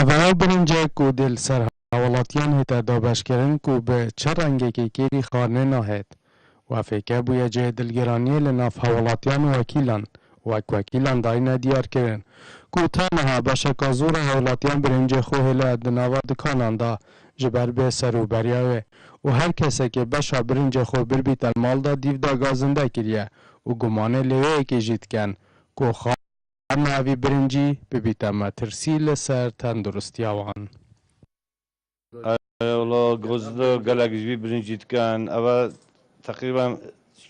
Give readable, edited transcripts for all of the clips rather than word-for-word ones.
اولا برنجه کو دل سر حوالاتیان هیتا دابش کرن کو به چه رنگی که کیری خانه ناهید و فکر بویا جه دلگرانی لناف حوالاتیان و وکیلان وکیلان داینا دیار کرن کو تنها بشکا زور حوالاتیان برنجه خوه لدناوا دکانان دا جبر به سر و بریاوه و هر کسی که بشا برنجه خو بربیت المال دا دیو دا گازنده کریه و گمانه لیوه که جید کن کو خواه ناوی برنجی ببیت اما ترسیل سر تندرستی آوان والله گوزدو گلک جوی برنجید کن اول تقریبا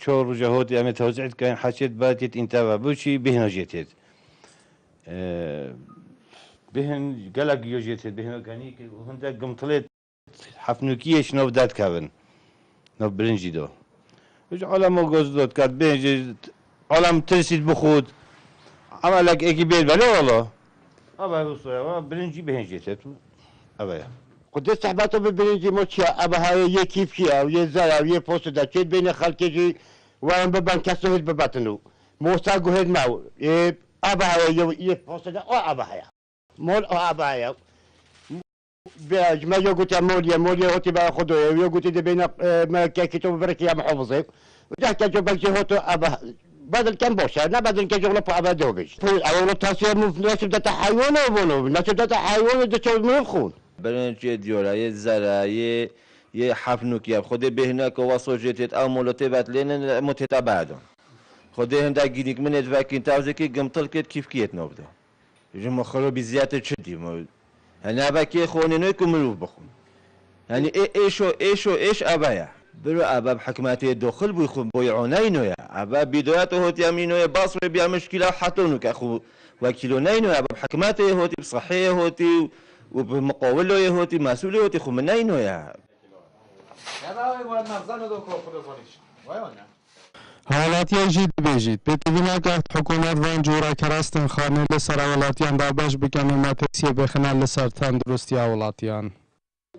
چهار روز هاتی همه توزیعت کن حشیت باتیت انتباه بوچی بهنا جیتید بهن گلک یو جیتید بهنا کنی که هنده قمطلت حفنوکیش نو داد کبن نو برنجی دو عالم گوزدو کرد برنجی عالم ترسید بخود اما لك ايكي بيت بلا والله ابا بصوا برنجي بهنجيت ابا قد استحباطه بالبرنجي موتشا ابا هاي يكيف شيء او يزرع او يبوست دا كيد بين خلكي وين ببان كسو هيد بباتنو موساقو هيد ماو ابا هاي يبوست دا او ابا هاي مول او ابا هاي بيج ما يقول موليا هوتي با خدو يقول دي بين ما كيتو بركي يا محافظه وتحكي جو بلكي هوتو ابا بدل كم بوشة لا بدل كجغلة بقى دوبش أول التاسية مناسب ده تحيوان وبنو مناسب ده تحيوان ده شو منفخون برنجي ديولا يزرع يه حفنوك يا خده بهناك وصوجتت أو مولتبات لين متتابعدون خده هندا جينيك من ادفاكين تاوزكي قمطل كيف كيت نوبدو جم خلو بزيادة شدي ما هنا باكي خوني نوكم ملوف بخون يعني ايش أبايا برو ابا بحكماتي دخل بيخون بيعونينو يا ابا بداياته هوتي امينو يا باصر بيا مشكله حطونو كاخو وكيلونينو يا ابا بحكماتي هوتي بصحيه هوتي وبمقاوله يا هوتي مسؤوليه هوتي خمنينو يا حالاتیان جید بجید به تیوینا که حکومت وان جورا کرستن خانه لسر اولاتیان دابش بکنه مترسیه بخنه لسر تندرستی اولاتیان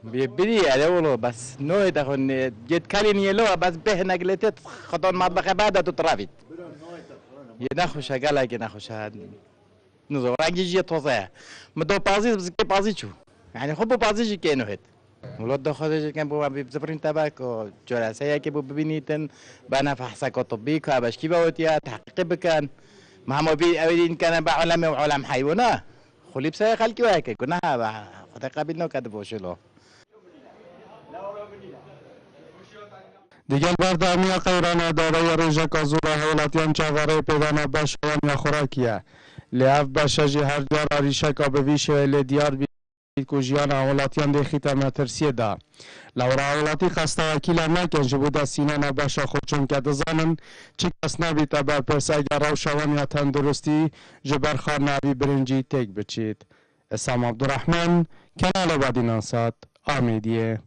بيبدي على ولو بس نوع تكون جد كالين يلو بس به نقلتت خطون مطبخ بعد تترافد ينخش قالك ينخش نزور رانجي جي توزع مدو بازي بس كي بازي شو يعني خب بازي كي نهت ولو دخل كان بو بزبرين تباك جلسة كي بو ببنيتن بنا فحص طبي كابش كي بوتيا تحقيق بكان ما هم بي كان بعلم وعلم حيوانات خلي بسا خلكي وهيك كنا خد قابلنا كده بوشلو دیگر بردامی قیران دارای رژک آزور حولاتیان چواره پیدانا بشوان یا خوراکیه لیاف بشجی هر دیار آریشک آبویش و دیار بید کجیان حولاتیان دیخیت مترسیه دا لورا حولاتی خسته وکیل نکن جبوده سینان بشا خودشون که دزانن چی کس نبید بر پرس اگر رو شوان یا تندرستی جبر خار نبی برنجی تک بچید اسام عبدالرحمن کنال بادینانسات آمیدیه